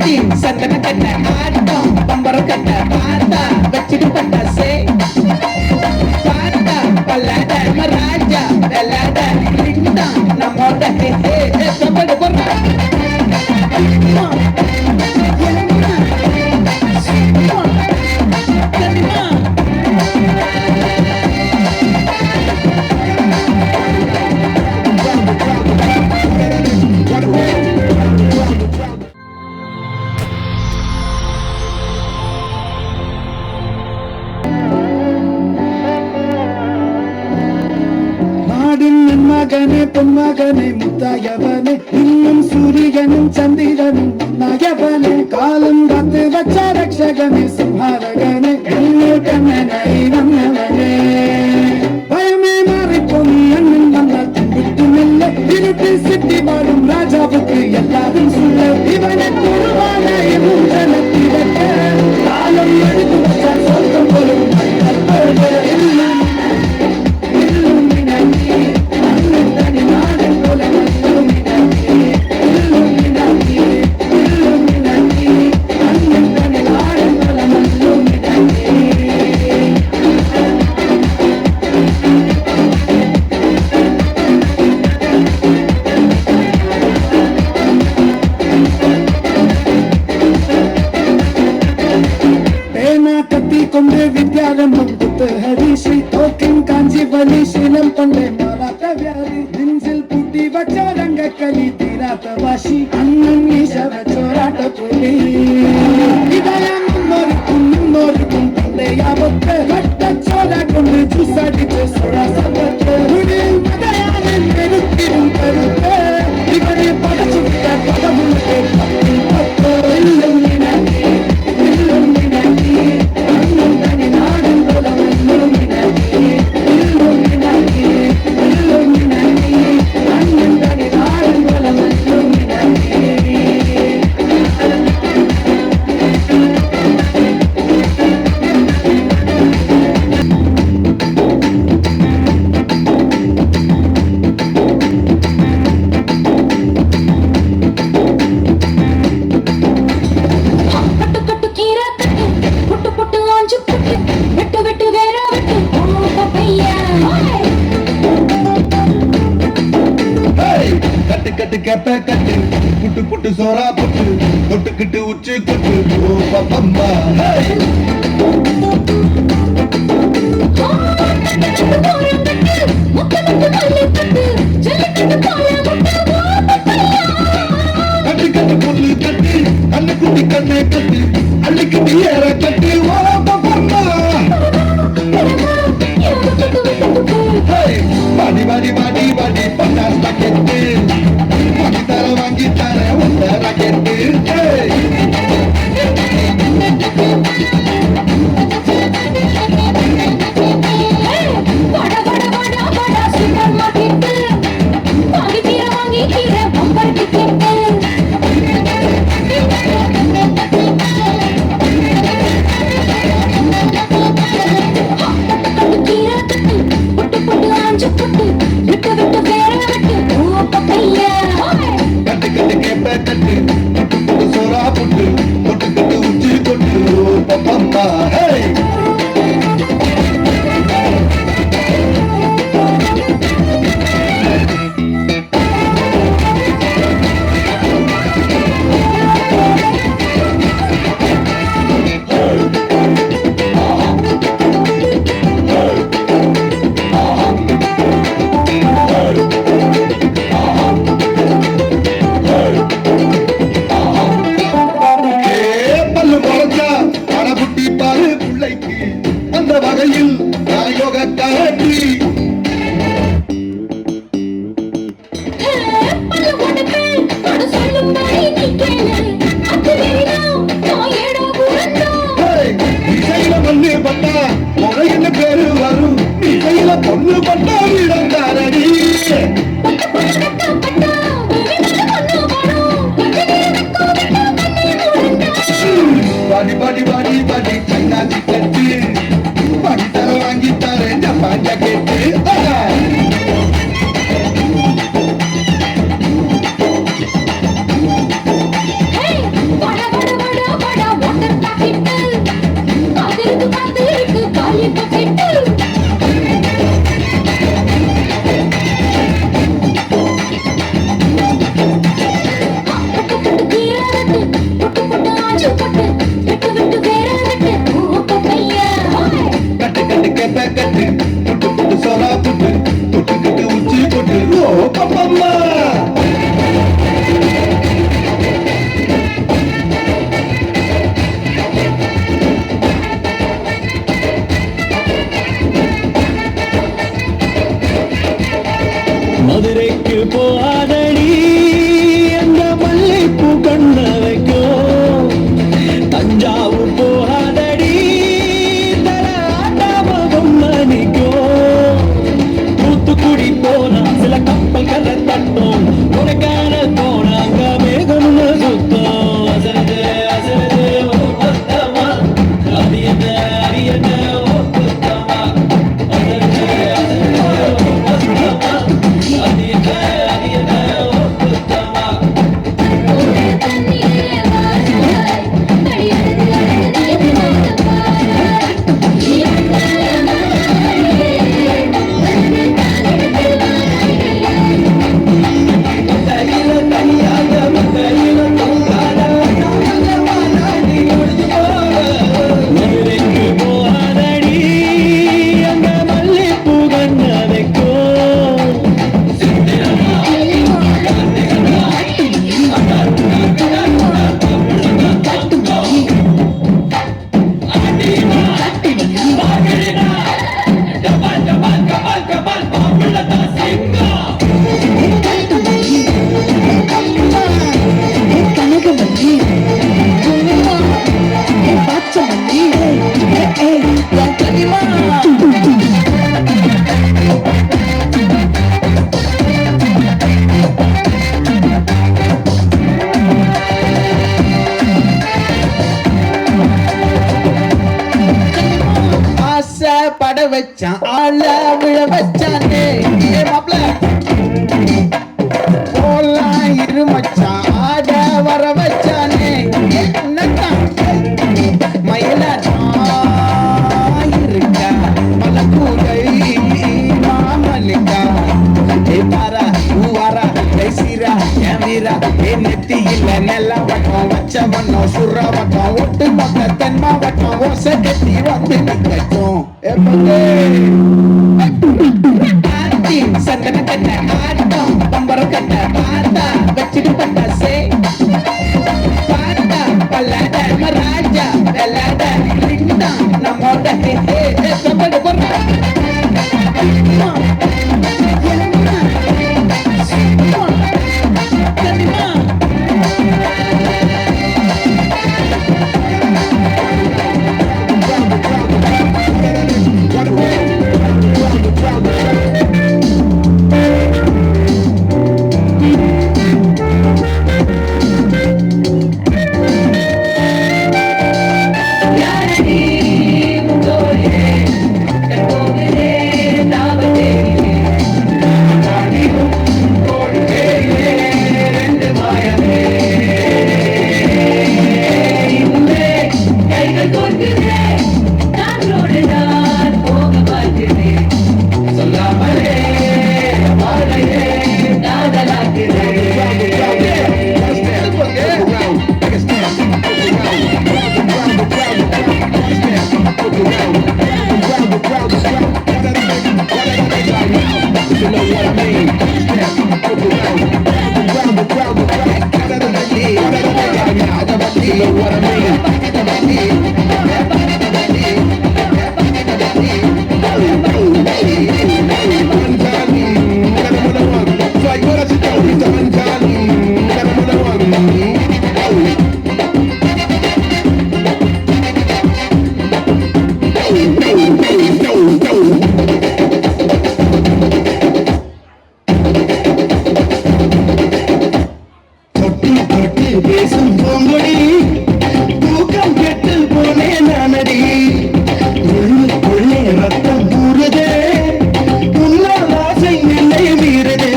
சந்தன கட்ட ஆட்டம் பம்பரம் கட்ட பார்த்தா வச்சுட்டு பட்டாசே பார்த்தா பல்லாட ராஜா வெள்ளாட லிங்தான் நம்மோட சம்படு போடுற மகனே பொன்மகனே முத்தாயவனே இன்னும் சூரியனும் சந்திரனும் நாயவனே காலம் காத்து வச்ச ரக்ஷகனே சிம்ஹாரகனே கண்ணனை நம்மவனே பயமே மாறிப்போம் அண்ணன் வந்தால் விட்டு மெல்ல இருட்டு சிட்டி வாழும் ராஜாவுக்கு எல்லாரும் சொல்ல இவனை குருவான எனும் ஜனத்திரக்க காலம் எடுத்து வச்ச சொந்தம் போலும் கொண்டு வித்யாரம்பம் புத்து ஹரிஷி தோக்கின் காஞ்சி வலி சீலம் கொண்டே மாறாத்த வியாதி நெஞ்சில் பூட்டி வச்ச ரங்க கலி தீராத்த வாசி அண்ணன் ஈசவ சோராட்ட புலி இதயம் முன்னோருக்கும் தந்தையாவத்த வட்ட சோரா கொண்டு ஜூசாடிச்சு சோழா சம்பத்து உடில் மதையானின் பெருக்கிடும் கருத்த இவனை படைச்சு விட்ட பதமுழுக்கே பத்து பத்து இல்லம் நினைக்கி இல்லம் நினைக்கி கட்ட கட்டு புட்டு புட்டு சோரா புட்டு தொட்டுக்கிட்டு உச்சி கொட்டு ஓ பப்பம்மா கட்டு கட்டு பொண்ணு கட்டு கண்ணு குட்டி கண்ணை கட்டு அள்ளிக்கிட்டு ஏற கட்டு ஓ பப்பம்மா பாடி பாடி பாடி பாடி பட்டாஸ் பாக்கெட்டு வாங்கி தர உந்த ராக்கெட்டு வச்சான் ஆள விழ வச்சானே மாப்ள போலாம் இரு மச்சான் ஆட வர வச்சானே என்னத்தான் மயில இருக்கா மலக்கூரை மாமலிக்கா ஏ பாரா ஊவாரா பேசிரா கேமீரா ஏ நெத்தி இல்ல நெல்ல வட்டம் வச்ச வண்ணம் சுர வட்டம் ஒட்டு மொத்த தென்மா வட்டம் ஓசை கட்டி வந்து நிக்கட்டும் சந்தன கட்ட ஆட்டம் பம்பரம் கட்ட பார்த்தா வச்சுட்டு பட்டாசே பார்த்தா பல்லாட ராஜா வெள்ளாட நம்மோட சம்படு போடுற பேசும் பூங்கொடி தூக்கம் கெட்டு போனே நானடி உள்ளுக்குள்ளே ரத்தம் ஊறுதே உன்னால் ஆசை நிலை மீறுதே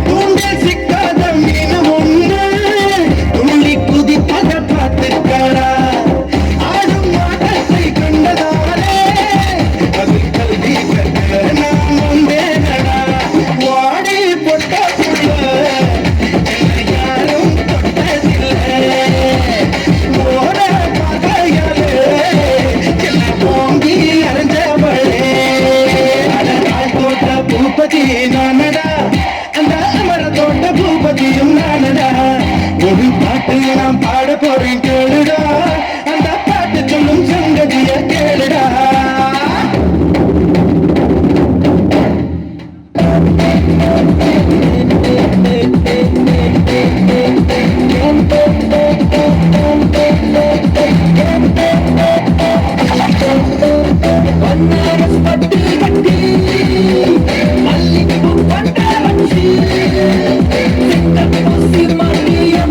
தூண்டில் சிக்காத மீன் ஒன்று துள்ளி குதிப்பத பார்த்துக்காரா ஆடும் ஆட்டத்தை கண்டதாலே அது கல்வி கற்க நான் வந்தேனடா வாடி பொட்ட புள்ள நானடா அந்த அமர தோட்ட பூபதியும் நானடா ஒரு பாட்டு நான் பாட போறேன் கேளுடா அந்த பாட்டு சொல்லும் சங்கதிய கேளுடா Maria,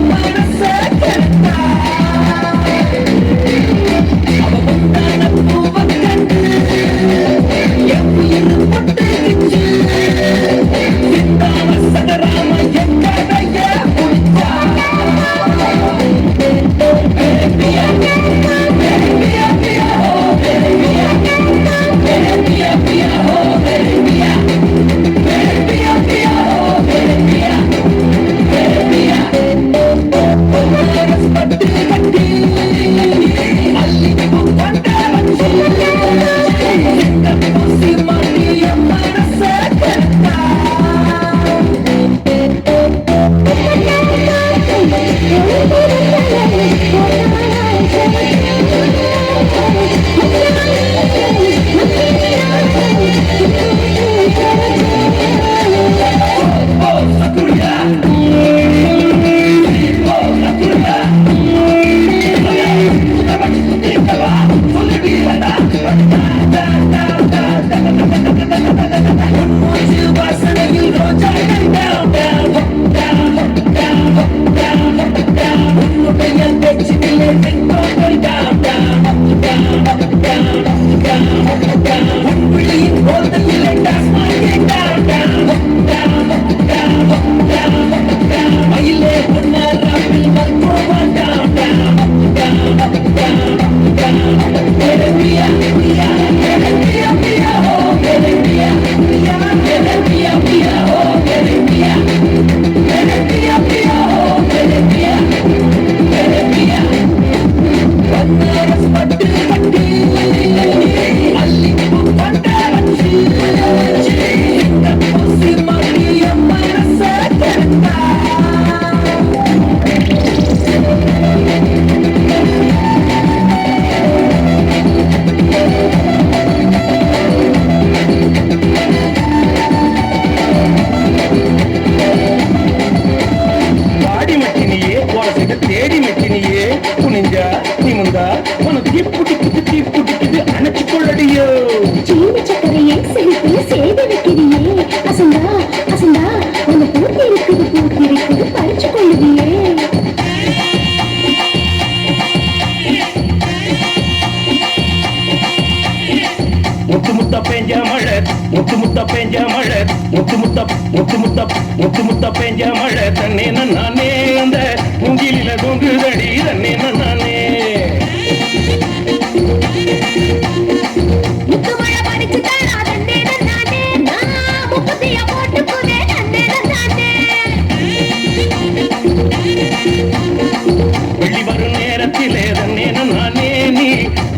முத்து முத்த பெஞ்ச மழை முத்து முத்த பெஞ்ச மழை தன்னே நானே அந்த முங்கிலில தொங்குதடி தன்னே நானே முத்துமழை படிச்சு தானா தன்னே நானே நான் முப்பத்திய போட்டு போனே தன்னே நானே வெள்ளி வரும் நேரத்திலே தன்னே நானே நீ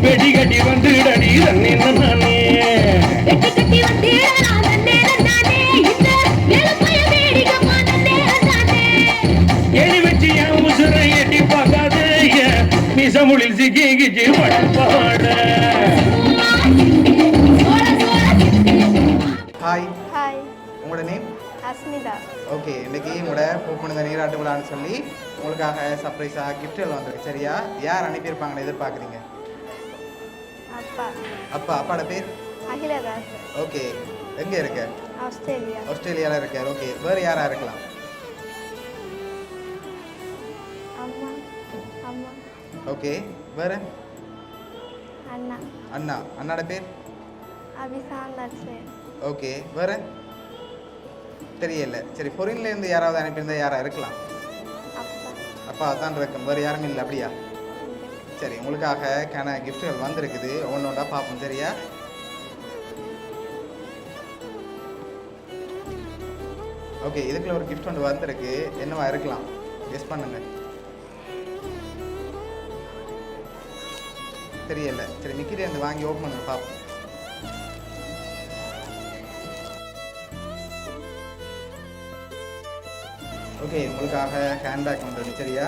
வெடிகட்டி வந்துடடி தன்னே நானே வெட்டி கட்டி வந்தேடா தன்னே நானே இந்த வேலப்பைய வேடிக்கமா தன்னே நானே எடி வச்சு என் உசுரை எட்டி பார்க்காத மிசமுளில் சிக்கி கிச்சி படப்பாட ஹாய், ஹாய் உங்களோட நேம்? அஸ்மிதா ஓகே, இன்னைக்கு உங்களோட பூப்புனித நீராட்டு விழான்னு சொல்லி உங்களுக்காக சர்ப்ரைஸாக கிஃப்ட்கள் வந்திருக்கு. சரியா? யார் அனுப்பியிருப்பாங்கன்னு எதிர்பார்க்குறீங்க? அப்பா அப்பாவோட பேர்? அகிலதாஸ் ஓகே, எங்கே இருக்க? ஆஸ்திரேலியா ஆஸ்திரேலியாவில் இருக்கார். ஓகே, வேறு யாராக இருக்கலாம்? அம்மா அம்மா ஓகே, வேறு? அண்ணா அண்ணாட பேர்? அபிசாந்தர்சே ஓகே, வேறு? தெரியல. சரி, பொருள்லேருந்து யாராவது அனுப்பியிருந்தா யாராக இருக்கலாம்? அப்பா அப்பா தான் இருக்கும், வேறு யாருமே இல்லை. அப்படியா? சரி, உங்களுக்காக கிஃப்ட்கள் வந்திருக்குது. ஒன்று ஒன்றா பார்ப்போம். சரியா? ஓகே, இதுக்குள்ள ஒரு கிஃப்ட் ஒன்று வந்திருக்கு. என்னவா இருக்கலாம்? கெஸ் பண்ணுங்க. தெரியல. சரி, மிக்கிட்டே இருந்து வாங்கி ஓப்பன் பண்ணுங்க பார்ப்போம். ஓகே, உங்களுக்காக ஹேண்ட்பேக் வந்துருக்கு. சரியா?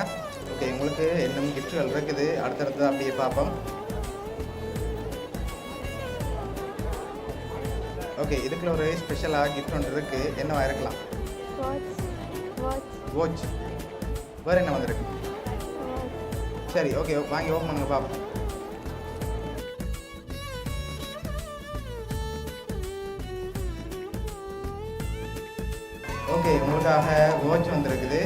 ஓகே, உங்களுக்கு இன்னும் கிஃப்ட்கள் இருக்குது. அடுத்தடுத்து அப்படியே பார்ப்போம். ஓகே, இதுக்குள்ள ஒரு ஸ்பெஷலாக கிஃப்ட் ஒன்று இருக்குது. என்னவா இருக்கலாம்? வாட்ச். வேறு என்ன வந்திருக்கு? சரி, ஓகே, வாங்கி ஓப்பன் பண்ணுங்க பார்ப்போம். ஓகே, உங்களுக்காக வாட்ச் வந்திருக்குது.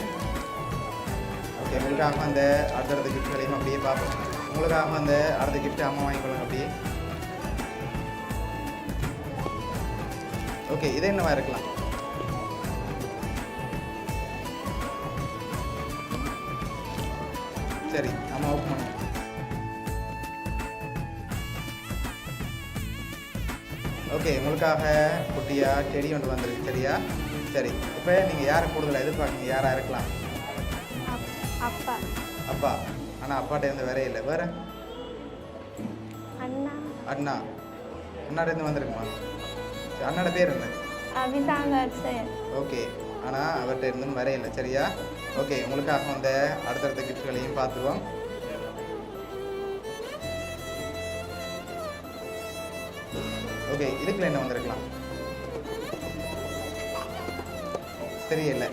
ஓகே, உங்களுக்காக அந்த அடுத்தடுத்த கிஃப்ட்களையும் அப்படியே பார்ப்போம். உங்களுக்காக அந்த அடுத்த கிஃப்ட் அம்மா வாங்கிக்கொள்ளுங்க அப்படியே. ஓகே, இது என்னவா இருக்கலாம்? சரி, அம்மா ஓப்பன் பண்ணுங்க. ஓகே, உங்களுக்காக குட்டியாக செடி ஒன்று வந்திருக்கு. சரியா? சரி, இப்போ நீங்கள் யாரை கூடுதலாக எதிர்பார்க்குறீங்க? யாராக இருக்கலாம்? அப்பா. ஆனால் அப்பாட்ட இருந்து வேற இல்லை. வேறு? அண்ணாட்டேருந்து வந்திருக்குமா? அண்ணாட பேர் என்ன? அபிசாந்தர்சே ஓகே, ஆனால் அவர்கிட்ட இருந்தும் வர இல்லை. சரியா? ஓகே, உங்களுக்காக வந்த அடுத்தடுத்த கிஃப்ட்களையும் பார்த்துருவோம். ஓகே, இதுக்குள்ள என்ன வந்திருக்கலாம்? தெரியல.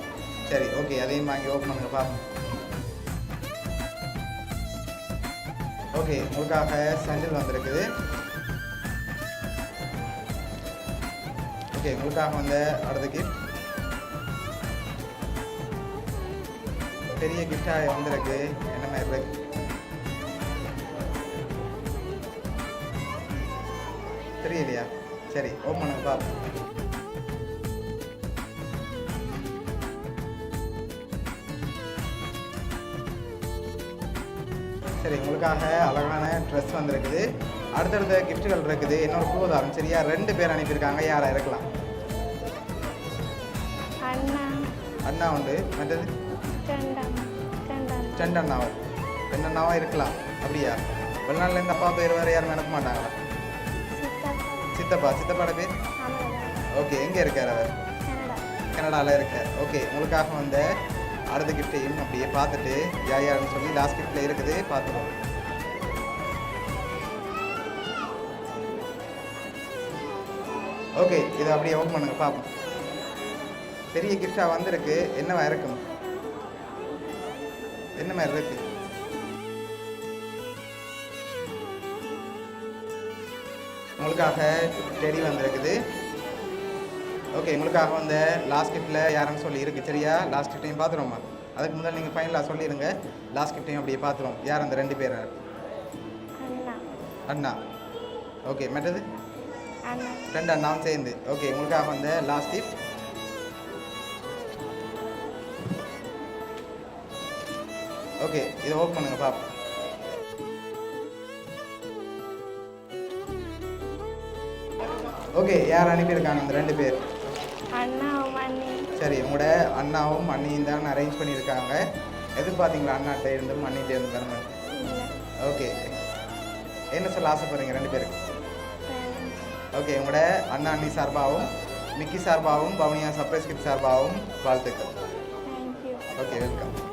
சரி, ஓகே, அதையும் வாங்கி ஓப்பன் பண்ணுங்க பார்ப்போம். ஓகே, உங்களுக்காக சாண்டில் வந்திருக்குது. ஓகே, உங்களுக்காக வந்த அடுத்த கிஃப்ட் பெரிய கிஃப்டாக வந்திருக்கு. என்ன மாதிரி இருக்கு? தெரியலையா? சரி, ஓப்பன் பண்ணுங்க பார்ப்போம். சரி, உங்களுக்காக அழகான ட்ரெஸ் வந்திருக்குது. அடுத்தடுத்த கிஃப்ட்டுகள் இருக்குது. இன்னொரு பூதாரம். சரியா? 2 பேர் அனுப்பியிருக்காங்க. யாராக இருக்கலாம்? அண்ணா உண்டு. மற்றது ரெண்டண்ணாவா இருக்கலாம். அப்படியா? வெளிநாட்டிலேருந்து அப்பா பேர் வேறு யாரும் அனுப்ப மாட்டாங்களா? சித்தப்பாட பேர்? ஓகே, எங்கே இருக்கார் அவர்? கனடாவில் இருக்கார். ஓகே, உங்களுக்காக வந்த அடுத்த கிஃப்டையும் அப்படியே பார்த்துட்டு யாருன்னு சொல்லி லாஸ்ட் கிஃப்டில் இருக்குது பார்த்துருவோம். ஓகே, இதை அப்படியே ஓப்பன் பண்ணுங்க பார்ப்போம். பெரிய கிஃப்டாக வந்திருக்கு. என்னவா இருக்கும்? என்ன மாதிரி இருக்கு? உங்களுக்காக டெடி வந்திருக்குது. ஓகே, உங்களுக்காக வந்த லாஸ்ட் கிஃப்டில் யாருன்னு சொல்லி இருக்குது. சரியா? லாஸ்ட் கிஃப்டையும் பார்த்துருவோம்மா. அதுக்கு முதல்ல நீங்கள் ஃபைனலாக சொல்லிடுங்க. லாஸ்ட் கிஃப்டையும் அப்படியே பார்த்துருவோம். யார் அந்த 2 பேர்? அண்ணா. ஓகே, மற்றது? அண்ணா ரெண்டு அண்ணாவும் சேர்ந்து. ஓகே, உங்களுக்காக வந்த லாஸ்ட் டிப். ஓகே, இதை ஓப்பன் பண்ணுங்க பாப்பா. ஓகே, யார் அனுப்பியிருக்காங்க அந்த 2 பேர்? அண்ணாவும் அண்ணி. சரி, உங்களோட அண்ணாவும் அண்ணியும் தான் அரேஞ்ச் பண்ணியிருக்காங்க. எதிர்பார்த்தீங்களா அண்ணாட்ட இருந்தும் அண்ணிட்ட இருந்து வரணும்? ஓகே, என்ன சொல்ல ஆசைப்படுறீங்க 2 பேருக்கு? ஓகே, உங்களோட அண்ணா அண்ணி சார்பாகவும் மிக்கி சார்பாகவும் பவுனியா சர்ப்ரைஸ் கிட் சார்பாகவும் வாழ்த்துக்கள். தேங்க்யூ. Okay, welcome.